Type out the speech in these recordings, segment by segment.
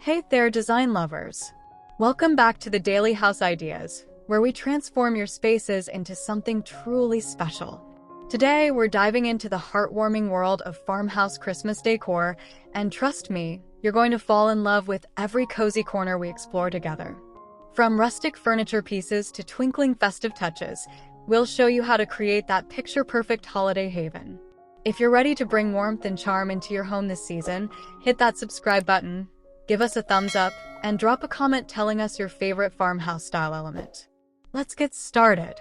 Hey there, design lovers! Welcome back to the Daily House Ideas, where we transform your spaces into something truly special. Today, we're diving into the heartwarming world of farmhouse Christmas decor, and trust me, you're going to fall in love with every cozy corner we explore together. From rustic furniture pieces to twinkling festive touches, we'll show you how to create that picture-perfect holiday haven. If you're ready to bring warmth and charm into your home this season, hit that subscribe button, give us a thumbs up, and drop a comment telling us your favorite farmhouse style element. Let's get started.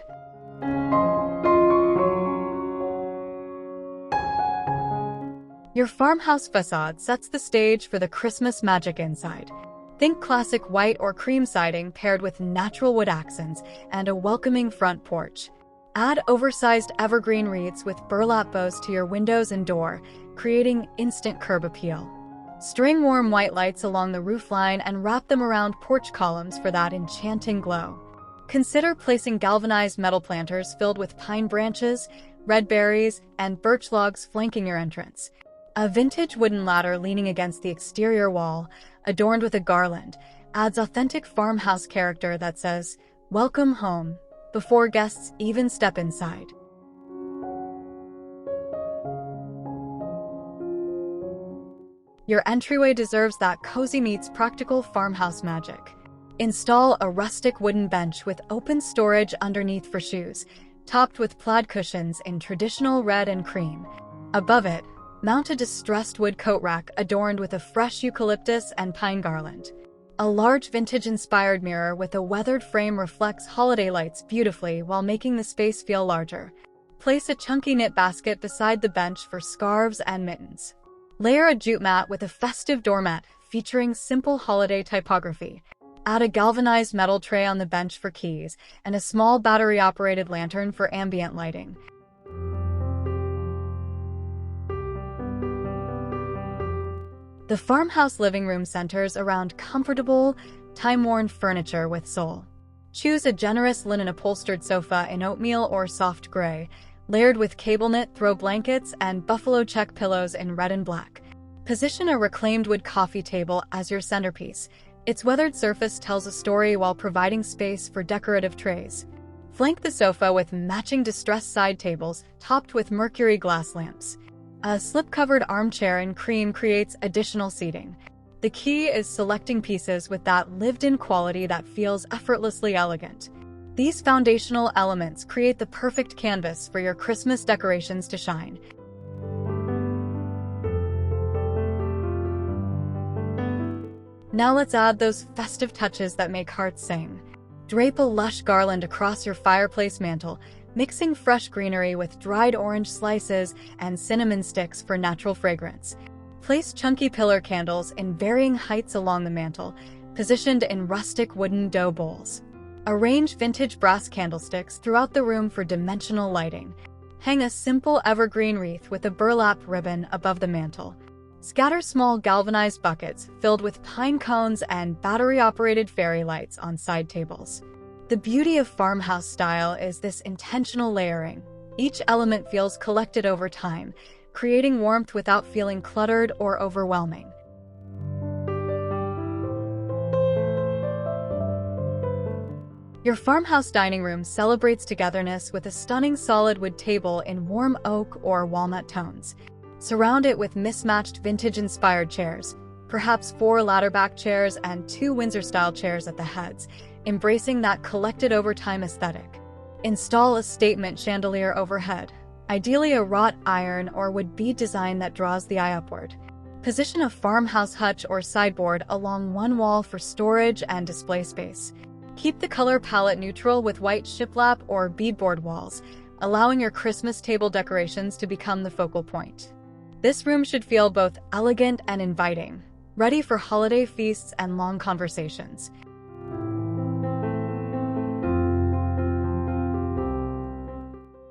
Your farmhouse facade sets the stage for the Christmas magic inside. Think classic white or cream siding paired with natural wood accents and a welcoming front porch. Add oversized evergreen wreaths with burlap bows to your windows and door, creating instant curb appeal. String warm white lights along the roofline and wrap them around porch columns for that enchanting glow. Consider placing galvanized metal planters filled with pine branches, red berries, and birch logs flanking your entrance. A vintage wooden ladder leaning against the exterior wall, adorned with a garland, adds authentic farmhouse character that says, "Welcome home," before guests even step inside. Your entryway deserves that cozy meets practical farmhouse magic. Install a rustic wooden bench with open storage underneath for shoes, topped with plaid cushions in traditional red and cream. Above it, mount a distressed wood coat rack adorned with a fresh eucalyptus and pine garland. A large vintage-inspired mirror with a weathered frame reflects holiday lights beautifully while making the space feel larger. Place a chunky knit basket beside the bench for scarves and mittens. Layer a jute mat with a festive doormat featuring simple holiday typography. Add a galvanized metal tray on the bench for keys and a small battery-operated lantern for ambient lighting. The farmhouse living room centers around comfortable, time-worn furniture with soul. Choose a generous linen-upholstered sofa in oatmeal or soft gray, layered with cable-knit throw blankets and buffalo check pillows in red and black. Position a reclaimed wood coffee table as your centerpiece. Its weathered surface tells a story while providing space for decorative trays. Flank the sofa with matching distressed side tables topped with mercury glass lamps. A slip-covered armchair in cream creates additional seating. The key is selecting pieces with that lived-in quality that feels effortlessly elegant. These foundational elements create the perfect canvas for your Christmas decorations to shine. Now let's add those festive touches that make hearts sing. Drape a lush garland across your fireplace mantle, mixing fresh greenery with dried orange slices and cinnamon sticks for natural fragrance. Place chunky pillar candles in varying heights along the mantle, positioned in rustic wooden dough bowls. Arrange vintage brass candlesticks throughout the room for dimensional lighting. Hang a simple evergreen wreath with a burlap ribbon above the mantle. Scatter small galvanized buckets filled with pine cones and battery-operated fairy lights on side tables. The beauty of farmhouse style is this intentional layering. Each element feels collected over time, creating warmth without feeling cluttered or overwhelming. Your farmhouse dining room celebrates togetherness with a stunning solid wood table in warm oak or walnut tones. Surround it with mismatched vintage-inspired chairs, perhaps 4 ladder-back chairs and 2 Windsor-style chairs at the heads, embracing that collected-over-time aesthetic. Install a statement chandelier overhead, ideally a wrought iron or wood bead design that draws the eye upward. Position a farmhouse hutch or sideboard along one wall for storage and display space. Keep the color palette neutral with white shiplap or beadboard walls, allowing your Christmas table decorations to become the focal point. This room should feel both elegant and inviting, ready for holiday feasts and long conversations.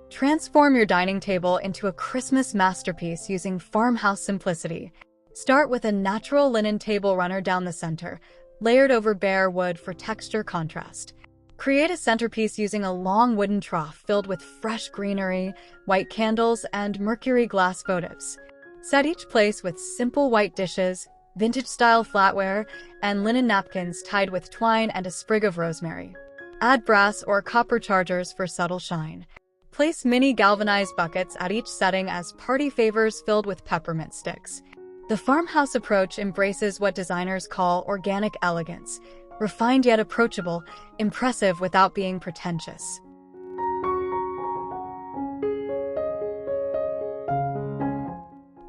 Transform your dining table into a Christmas masterpiece using farmhouse simplicity. Start with a natural linen table runner down the center, layered over bare wood for texture contrast. Create a centerpiece using a long wooden trough filled with fresh greenery, white candles, and mercury glass votives. Set each place with simple white dishes, vintage-style flatware, and linen napkins tied with twine and a sprig of rosemary. Add brass or copper chargers for subtle shine. Place mini galvanized buckets at each setting as party favors filled with peppermint sticks. The farmhouse approach embraces what designers call organic elegance, refined yet approachable, impressive without being pretentious.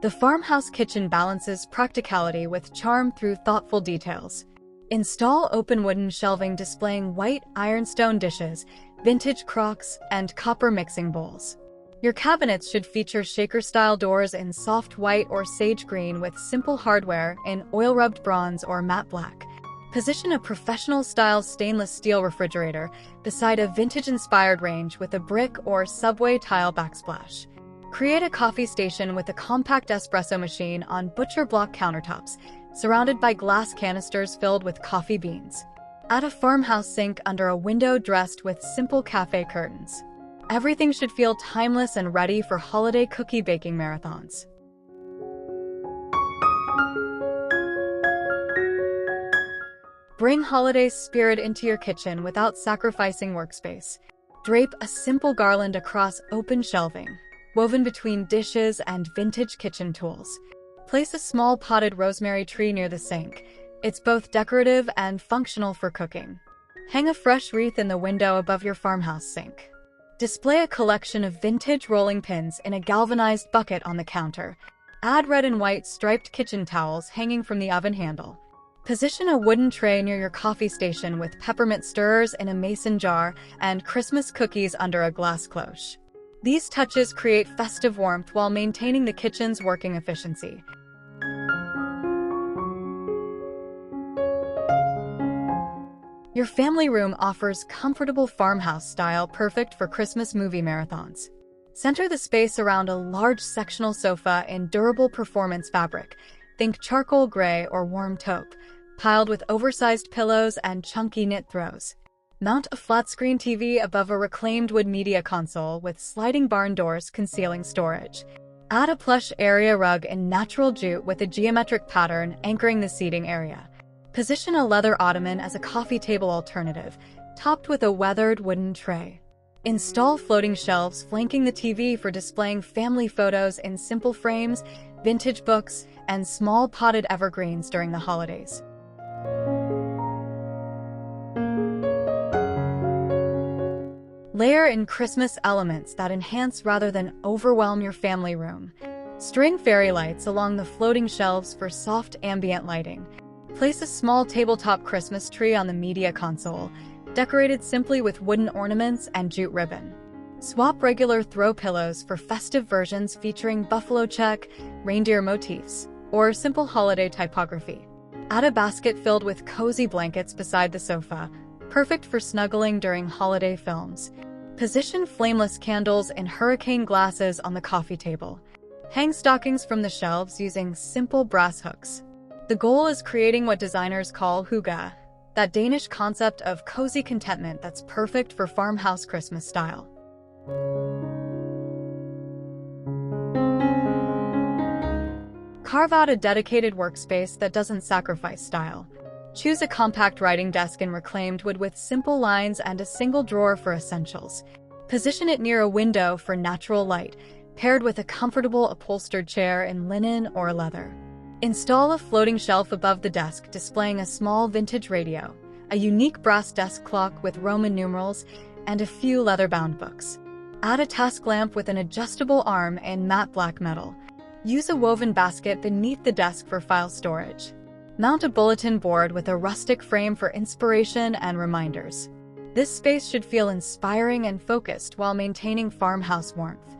The farmhouse kitchen balances practicality with charm through thoughtful details. Install open wooden shelving displaying white ironstone dishes, vintage crocks, and copper mixing bowls. Your cabinets should feature shaker-style doors in soft white or sage green with simple hardware in oil-rubbed bronze or matte black. Position a professional-style stainless steel refrigerator beside a vintage-inspired range with a brick or subway tile backsplash. Create a coffee station with a compact espresso machine on butcher block countertops, surrounded by glass canisters filled with coffee beans. Add a farmhouse sink under a window dressed with simple cafe curtains. Everything should feel timeless and ready for holiday cookie baking marathons. Bring holiday spirit into your kitchen without sacrificing workspace. Drape a simple garland across open shelving, woven between dishes and vintage kitchen tools. Place a small potted rosemary tree near the sink. It's both decorative and functional for cooking. Hang a fresh wreath in the window above your farmhouse sink. Display a collection of vintage rolling pins in a galvanized bucket on the counter. Add red and white striped kitchen towels hanging from the oven handle. Position a wooden tray near your coffee station with peppermint stirrers in a mason jar and Christmas cookies under a glass cloche. These touches create festive warmth while maintaining the kitchen's working efficiency. Your family room offers comfortable farmhouse style perfect for Christmas movie marathons. Center the space around a large sectional sofa in durable performance fabric, think charcoal gray or warm taupe, piled with oversized pillows and chunky knit throws. Mount a flat-screen TV above a reclaimed wood media console with sliding barn doors concealing storage. Add a plush area rug in natural jute with a geometric pattern anchoring the seating area. Position a leather ottoman as a coffee table alternative, topped with a weathered wooden tray. Install floating shelves flanking the TV for displaying family photos in simple frames, vintage books, and small potted evergreens during the holidays. Layer in Christmas elements that enhance rather than overwhelm your family room. String fairy lights along the floating shelves for soft ambient lighting. Place a small tabletop Christmas tree on the media console, decorated simply with wooden ornaments and jute ribbon. Swap regular throw pillows for festive versions featuring buffalo check, reindeer motifs, or simple holiday typography. Add a basket filled with cozy blankets beside the sofa, perfect for snuggling during holiday films. Position flameless candles in hurricane glasses on the coffee table. Hang stockings from the shelves using simple brass hooks. The goal is creating what designers call hygge, that Danish concept of cozy contentment that's perfect for farmhouse Christmas style. Carve out a dedicated workspace that doesn't sacrifice style. Choose a compact writing desk in reclaimed wood with simple lines and a single drawer for essentials. Position it near a window for natural light, paired with a comfortable upholstered chair in linen or leather. Install a floating shelf above the desk displaying a small vintage radio, a unique brass desk clock with Roman numerals, and a few leather-bound books. Add a task lamp with an adjustable arm in matte black metal. Use a woven basket beneath the desk for file storage. Mount a bulletin board with a rustic frame for inspiration and reminders. This space should feel inspiring and focused while maintaining farmhouse warmth.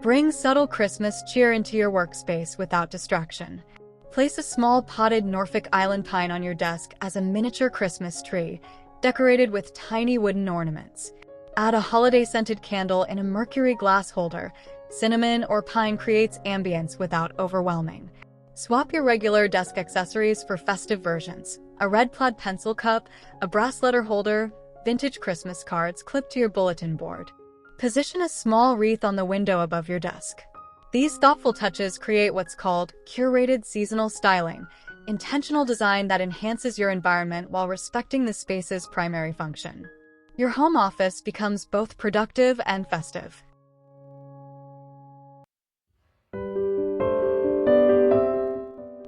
Bring subtle Christmas cheer into your workspace without distraction. Place a small potted Norfolk Island pine on your desk as a miniature Christmas tree, decorated with tiny wooden ornaments. Add a holiday-scented candle in a mercury glass holder. Cinnamon or pine creates ambience without overwhelming. Swap your regular desk accessories for festive versions. A red plaid pencil cup, a brass letter holder, vintage Christmas cards clipped to your bulletin board. Position a small wreath on the window above your desk. These thoughtful touches create what's called curated seasonal styling, intentional design that enhances your environment while respecting the space's primary function. Your home office becomes both productive and festive.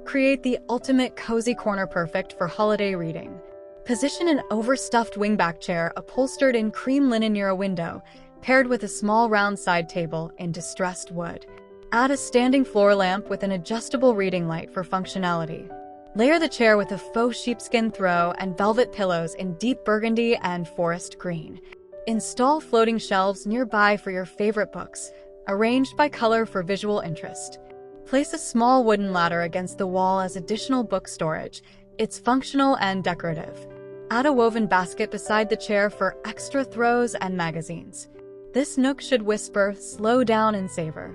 Create the ultimate cozy corner perfect for holiday reading. Position an overstuffed wingback chair upholstered in cream linen near a window, paired with a small round side table in distressed wood. Add a standing floor lamp with an adjustable reading light for functionality. Layer the chair with a faux sheepskin throw and velvet pillows in deep burgundy and forest green. Install floating shelves nearby for your favorite books, arranged by color for visual interest. Place a small wooden ladder against the wall as additional book storage. It's functional and decorative. Add a woven basket beside the chair for extra throws and magazines. This nook should whisper, "Slow down and savor."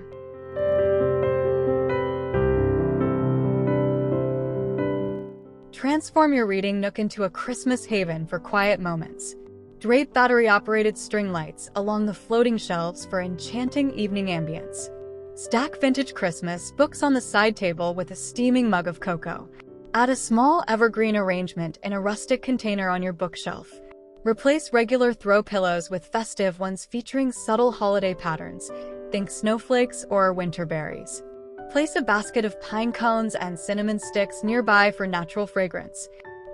Transform your reading nook into a Christmas haven for quiet moments. Drape battery-operated string lights along the floating shelves for enchanting evening ambience. Stack vintage Christmas books on the side table with a steaming mug of cocoa. Add a small evergreen arrangement in a rustic container on your bookshelf. Replace regular throw pillows with festive ones featuring subtle holiday patterns. Think snowflakes or winter berries. Place a basket of pine cones and cinnamon sticks nearby for natural fragrance.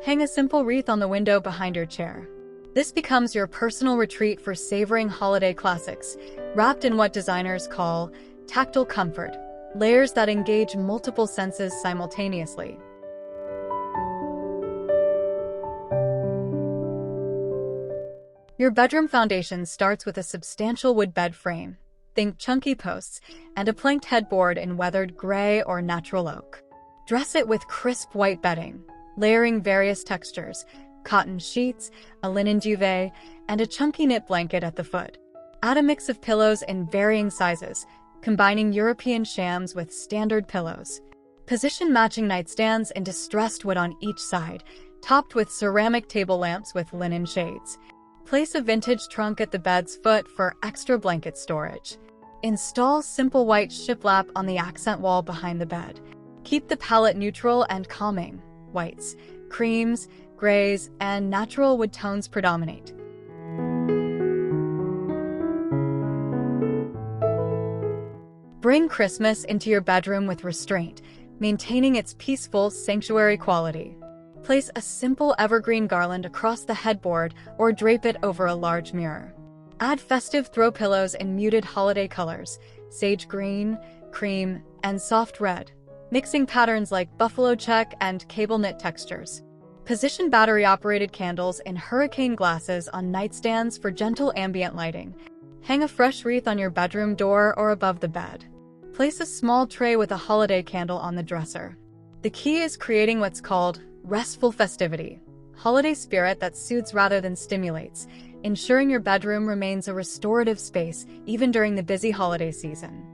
Hang a simple wreath on the window behind your chair. This becomes your personal retreat for savoring holiday classics, wrapped in what designers call tactile comfort, layers that engage multiple senses simultaneously. Your bedroom foundation starts with a substantial wood bed frame. Think chunky posts and a planked headboard in weathered gray or natural oak. Dress it with crisp white bedding, layering various textures, cotton sheets, a linen duvet, and a chunky knit blanket at the foot. Add a mix of pillows in varying sizes, combining European shams with standard pillows. Position matching nightstands in distressed wood on each side, topped with ceramic table lamps with linen shades. Place a vintage trunk at the bed's foot for extra blanket storage. Install simple white shiplap on the accent wall behind the bed. Keep the palette neutral and calming. Whites, creams, grays, and natural wood tones predominate. Bring Christmas into your bedroom with restraint, maintaining its peaceful sanctuary quality. Place a simple evergreen garland across the headboard or drape it over a large mirror. Add festive throw pillows in muted holiday colors, sage green, cream, and soft red, mixing patterns like buffalo check and cable knit textures. Position battery-operated candles in hurricane glasses on nightstands for gentle ambient lighting. Hang a fresh wreath on your bedroom door or above the bed. Place a small tray with a holiday candle on the dresser. The key is creating what's called restful festivity, holiday spirit that soothes rather than stimulates, ensuring your bedroom remains a restorative space even during the busy holiday season.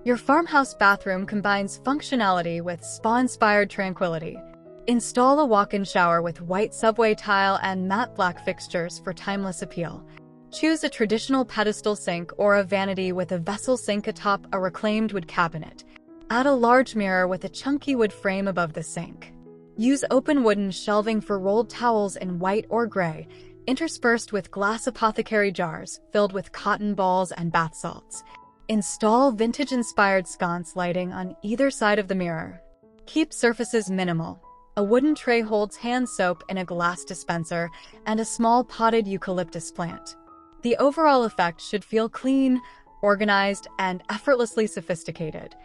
Your farmhouse bathroom combines functionality with spa-inspired tranquility. Install a walk-in shower with white subway tile and matte black fixtures for timeless appeal. Choose a traditional pedestal sink or a vanity with a vessel sink atop a reclaimed wood cabinet. Add a large mirror with a chunky wood frame above the sink. Use open wooden shelving for rolled towels in white or gray, interspersed with glass apothecary jars filled with cotton balls and bath salts. Install vintage-inspired sconce lighting on either side of the mirror. Keep surfaces minimal. A wooden tray holds hand soap in a glass dispenser and a small potted eucalyptus plant. The overall effect should feel clean, organized, and effortlessly sophisticated.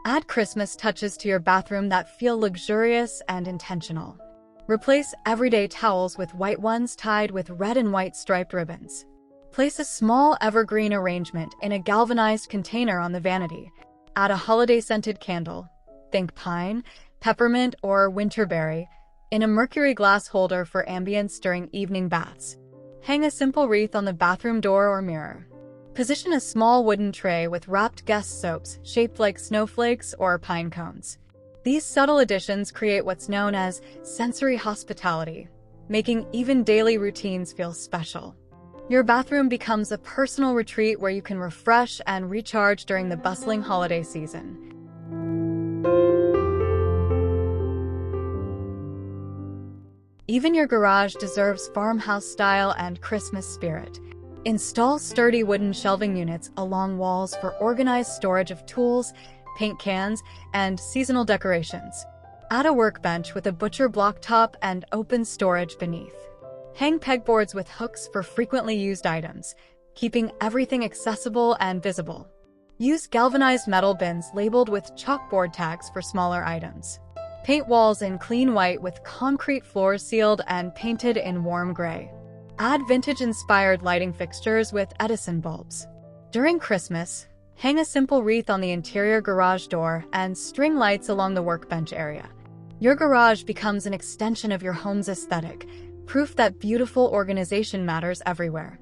Add Christmas touches to your bathroom that feel luxurious and intentional. Replace everyday towels with white ones tied with red and white striped ribbons. Place a small evergreen arrangement in a galvanized container on the vanity. Add a holiday-scented candle, think pine, peppermint, or winterberry, in a mercury glass holder for ambience during evening baths. Hang a simple wreath on the bathroom door or mirror. Position a small wooden tray with wrapped guest soaps shaped like snowflakes or pine cones. These subtle additions create what's known as sensory hospitality, making even daily routines feel special. Your bathroom becomes a personal retreat where you can refresh and recharge during the bustling holiday season. Even your garage deserves farmhouse style and Christmas spirit. Install sturdy wooden shelving units along walls for organized storage of tools, paint cans, and seasonal decorations. Add a workbench with a butcher block top and open storage beneath. Hang pegboards with hooks for frequently used items, keeping everything accessible and visible. Use galvanized metal bins labeled with chalkboard tags for smaller items. Paint walls in clean white with concrete floors sealed and painted in warm gray. Add vintage-inspired lighting fixtures with Edison bulbs. During Christmas, hang a simple wreath on the interior garage door and string lights along the workbench area. Your garage becomes an extension of your home's aesthetic, proof that beautiful organization matters everywhere.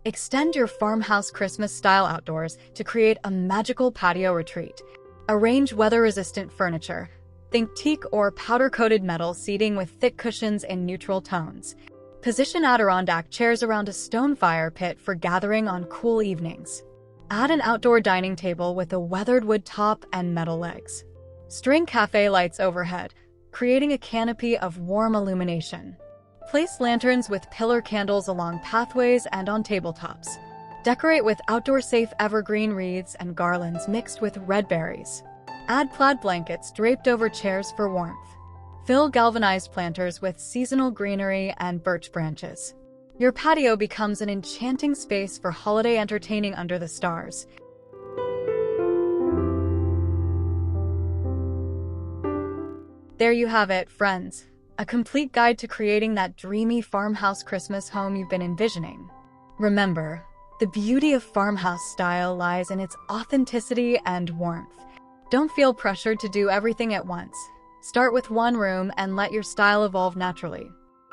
Extend your farmhouse Christmas-style outdoors to create a magical patio retreat. Arrange weather-resistant furniture. Think teak or powder-coated metal seating with thick cushions in neutral tones. Position Adirondack chairs around a stone fire pit for gathering on cool evenings. Add an outdoor dining table with a weathered wood top and metal legs. String cafe lights overhead, creating a canopy of warm illumination. Place lanterns with pillar candles along pathways and on tabletops. Decorate with outdoor-safe evergreen wreaths and garlands mixed with red berries. Add plaid blankets draped over chairs for warmth. Fill galvanized planters with seasonal greenery and birch branches. Your patio becomes an enchanting space for holiday entertaining under the stars. There you have it, friends. A complete guide to creating that dreamy farmhouse Christmas home you've been envisioning. Remember, the beauty of farmhouse style lies in its authenticity and warmth. Don't feel pressured to do everything at once. Start with one room and let your style evolve naturally.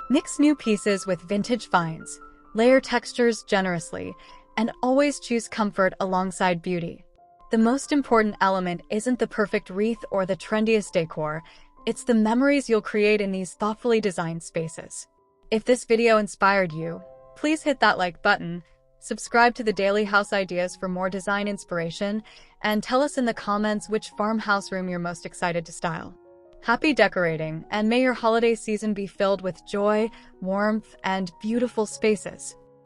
Mix new pieces with vintage finds, layer textures generously, and always choose comfort alongside beauty. The most important element isn't the perfect wreath or the trendiest decor, it's the memories you'll create in these thoughtfully designed spaces. If this video inspired you, please hit that like button, subscribe to the Daily House Ideas for more design inspiration, and tell us in the comments which farmhouse room you're most excited to style. Happy decorating, and may your holiday season be filled with joy, warmth, and beautiful spaces.